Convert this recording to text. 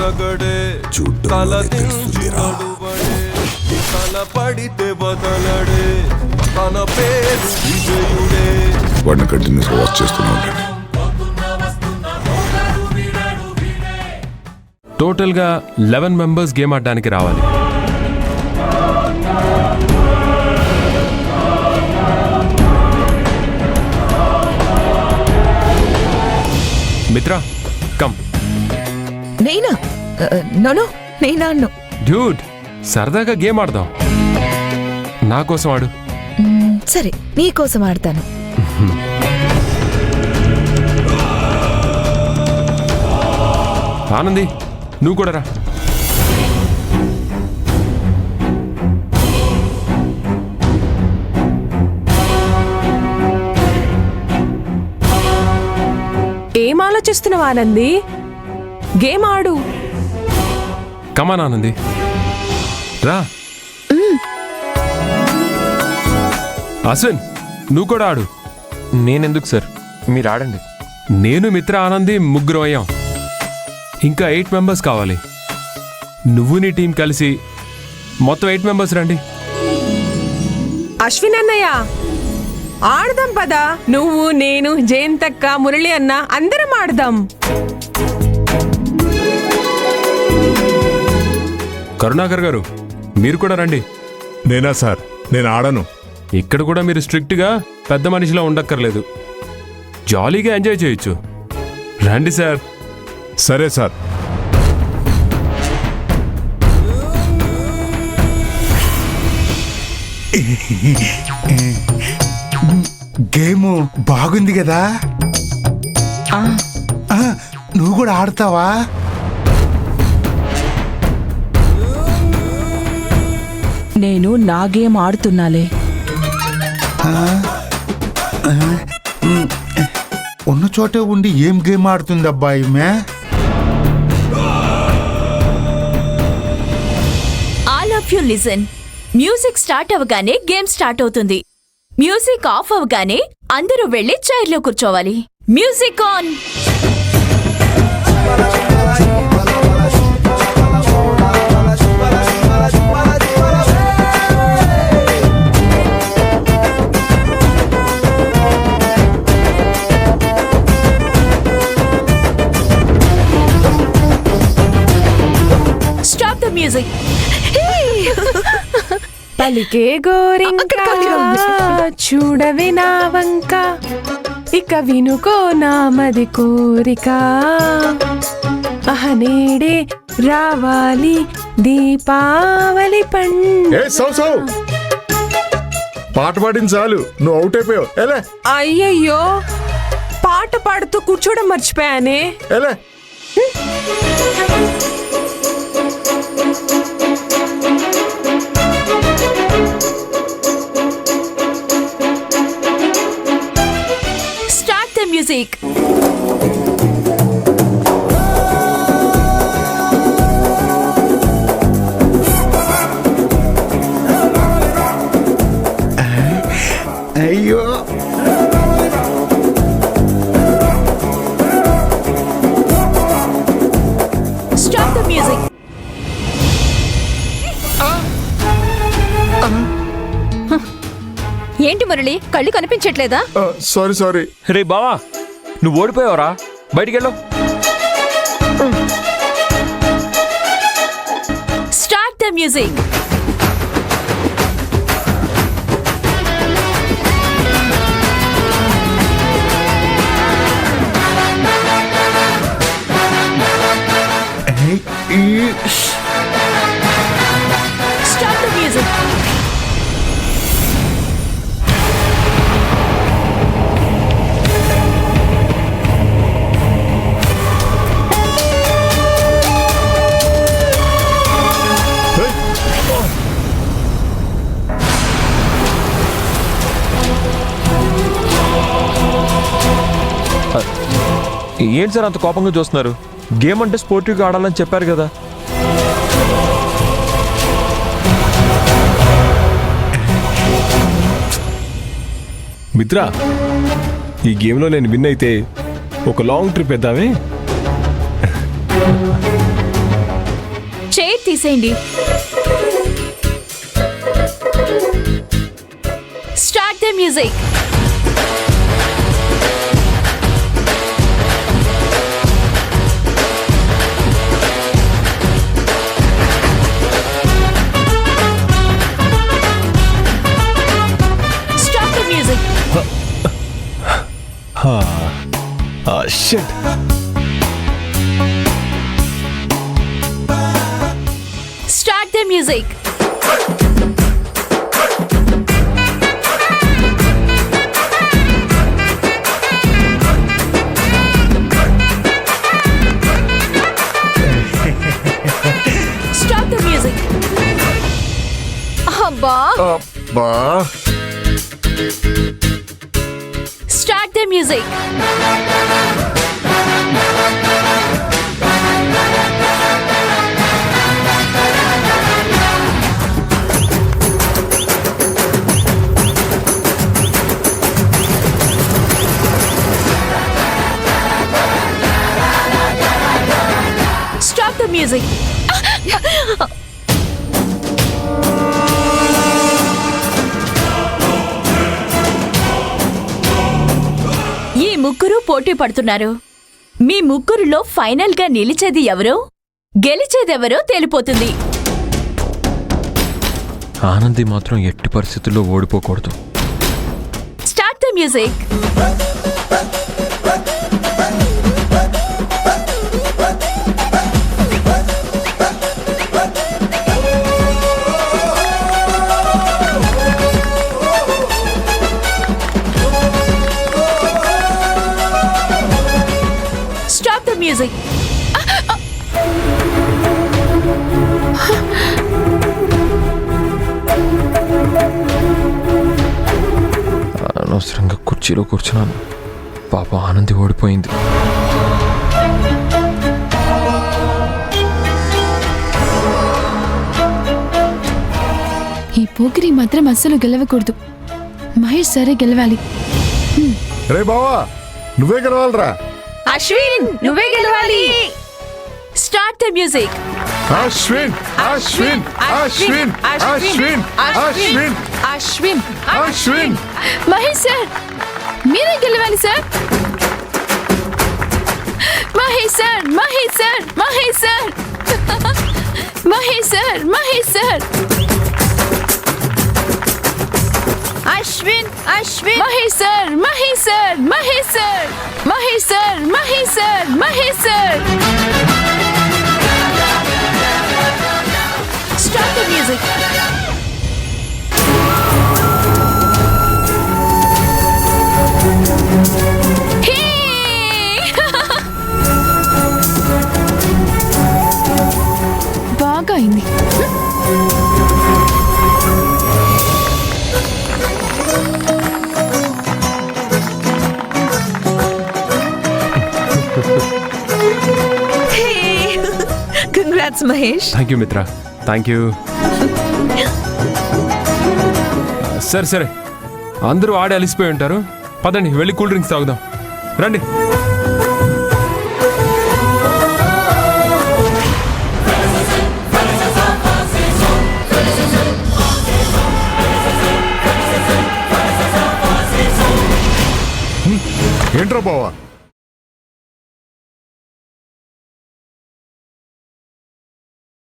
రగడే తల దించి నడువడే తల పడితే బదలడే తన పేరు విజయుడే. వాడిని కంటిన్యూస్గా వాచ్ చేస్తూనే ఉండండి. టోటల్గా 11 మెంబర్స్ గేమ్ ఆడడానికి రావాలి. మిత్ర కమ్. నేనా? నో నేనా అన్ను. డ్యూడ్ సరదాగా గేమ్ ఆడదాం. నా కోసం ఆడు. సరే నీకోసం ఆడతాను. ఆనంది నువ్వు కూడా రా. ఏం ఆలోచిస్తున్నావు ఆనంది? గేమ్ ఆడు. కమాన్ ఆనంది రా. అశ్విన్ నువ్వు కూడా ఆడు. నేనెందుకు సార్, మీరు ఆడండి. నేను మిత్ర ఆనంది ముగ్గురు అయ్యాం. ఇంకా 8 మెంబర్స్ కావాలి. నువ్వు నీ టీం కలిసి మొత్తం 8 మెంబర్స్ రండి. అశ్విన్ అన్నయ్య ఆడదాం పదా. నువ్వు, నేను, జయంతక్క, మురళి అన్న అందరం ఆడదాం. కరుణాకర్ గారు మీరు కూడా రండి. నేనా సార్? నేను ఆడను. ఇక్కడ కూడా మీరు స్ట్రిక్ట్గా పెద్ద మనిషిలా ఉండక్కర్లేదు. జాలీగా ఎంజాయ్ చేయొచ్చు. రండి సార్. సరే సార్. గేమ్ బాగుంది కదా? నువ్వు కూడా ఆడతావా? నేను నా గేమ్ ఆడుతున్నాలే. ఉన్న చోటే ఉండి ఏం గేమ్ ఆడుతుంది అబ్బాయి? All of you listen. Music start అవగానే గేమ్ స్టార్ట్ అవుతుంది. మ్యూజిక్ ఆఫ్ అవగానే అందరూ వెళ్లి చైర్లో కూర్చోవాలి. Music on. Stop the music. పలికే గోరింకా చూడవే నా వంక, ఇక వినుకో నామది కోరిక, అహనేడే రావాలి దీపావళి పండుగ. పాట పాడింది చాలు, నువ్వు అవుట్ అయిపోయావు. ఎలా? అయ్యయ్యో, పాట పాడుతూ కూర్చోడం మర్చిపోయానే. ఎలా? Start the music. అయ్యో, స్టాప్ ద మ్యూజిక్. ఏంటి మురళి, కళ్ళు కనిపించట్లేదా? సారీ. రే బావా, నువ్వు ఓడిపోయావరా, బయటికెళ్ళు. Start the music. Stop the music. ఏంటి సార్ అంత కోపంగా చూస్తున్నారు? గేమ్ అంటే స్పోర్టివ్గా ఆడాలని చెప్పారు కదా. మిత్ర, ఈ గేమ్లో నేను విన్ అయితే ఒక లాంగ్ ట్రిప్ వేద్దామే. చైర్ తీసేయండి. Start the music. Start the music. Shit. Start the music. Stop the music. అబ్బా. బా start the music. Stop the music. ఈ ముగ్గురు పోటీ పడుతున్నారు. మీ ముగ్గురులో ఫైనల్ గా నిలిచేది ఎవరో గెలిచేదెవరో తేలిపోతుంది. ఆనంది మాత్రం ఎట్టి పరిస్థితుల్లో ఓడిపోకూడదు. Start the music. Stop the music. అనవసరంగా కుర్చీలో కూర్చున్నాను. పాప ఆనంది ఓడిపోయింది. ఈ పోకిరి మాత్రం అస్సలు గెలవకూడదు. మహేష్ సరే గెలవాలి. రే బావా నువ్వే గెలవాలరా. అశ్విన్ నువ్వే గెలవాలి. Start the music. Ashwin Ashwin Ashwin Ashwin Ashwin Ashwin Ashwin Mahesh sir మీరే గెలవాలి sir. Mahesh sir Mahesh sir Mahesh sir Mahesh sir Mahesh sir Ashwin Ashwin Mahesh sir Mahesh sir Mahesh sir Mahesh sir Mahesh sir Mahesh sir. Stop the music. బాగా అయింది. కంగ్రాట్స్ మహేష్. థ్యాంక్ యూ మిత్ర, థ్యాంక్ యూ. సరే సరే, అందరూ ఆడి అలిసిపోయి ఉంటారు. పదండి వెళ్ళి కూల్ డ్రింక్స్ తాగుదాం. రండి. ఏంట్రా బావా